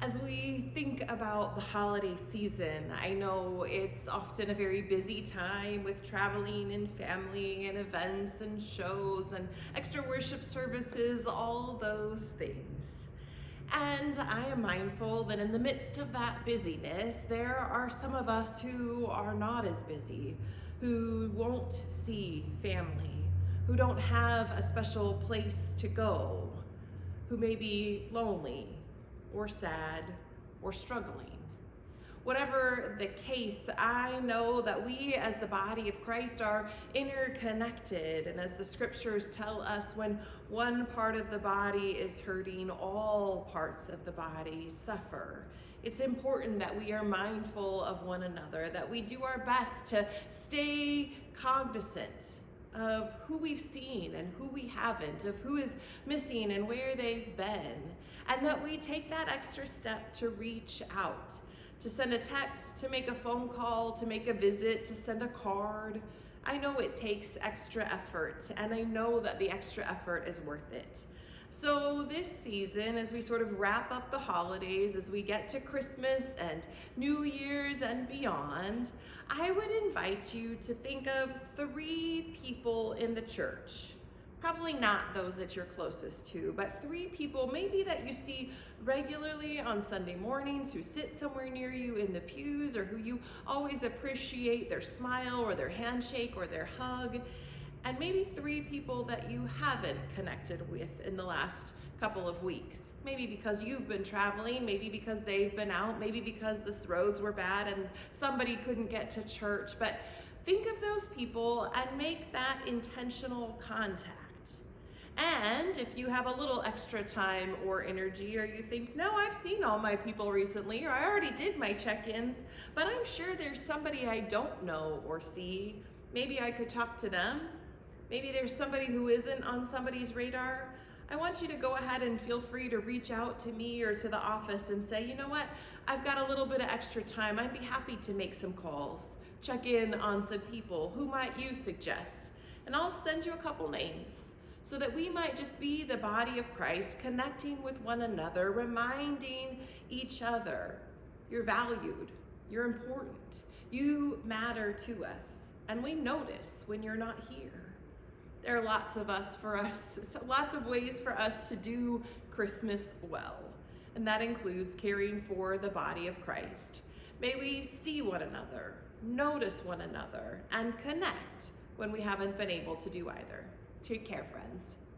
As we think about the holiday season, I know it's often a very busy time with traveling and family and events and shows and extra worship services, all those things. And I am mindful that in the midst of that busyness, there are some of us who are not as busy, who won't see family, who don't have a special place to go, who may be lonely or sad or struggling. Whatever the case, I know that we as the body of Christ are interconnected. And as the scriptures tell us, when one part of the body is hurting, all parts of the body suffer. It's important that we are mindful of one another, that we do our best to stay cognizant of who we've seen and who we haven't, of who is missing and where they've been, and that we take that extra step to reach out, to send a text, to make a phone call, to make a visit, to send a card. I know it takes extra effort, and I know that the extra effort is worth it. So this season, as we sort of wrap up the holidays, as we get to Christmas and New Year's and beyond, I would invite you to think of 3 people in the church. Probably not those that you're closest to, but 3 people maybe that you see regularly on Sunday mornings, who sit somewhere near you in the pews, or who you always appreciate their smile or their handshake or their hug. And maybe 3 people that you haven't connected with in the last couple of weeks. Maybe because you've been traveling, maybe because they've been out, maybe because the roads were bad and somebody couldn't get to church. But think of those people and make that intentional contact. And if you have a little extra time or energy, or you think, no, I've seen all my people recently, or I already did my check-ins, but I'm sure there's somebody I don't know or see, maybe I could talk to them. Maybe there's somebody who isn't on somebody's radar. I want you to go ahead and feel free to reach out to me or to the office and say, you know what, I've got a little bit of extra time. I'd be happy to make some calls, check in on some people. Who might you suggest? And I'll send you a couple names so that we might just be the body of Christ, connecting with one another, reminding each other, you're valued, you're important, you matter to us, and we notice when you're not here. There are lots of ways for us to do Christmas well, and that includes caring for the body of Christ. May we see one another, notice one another, and connect when we haven't been able to do either. Take care, friends.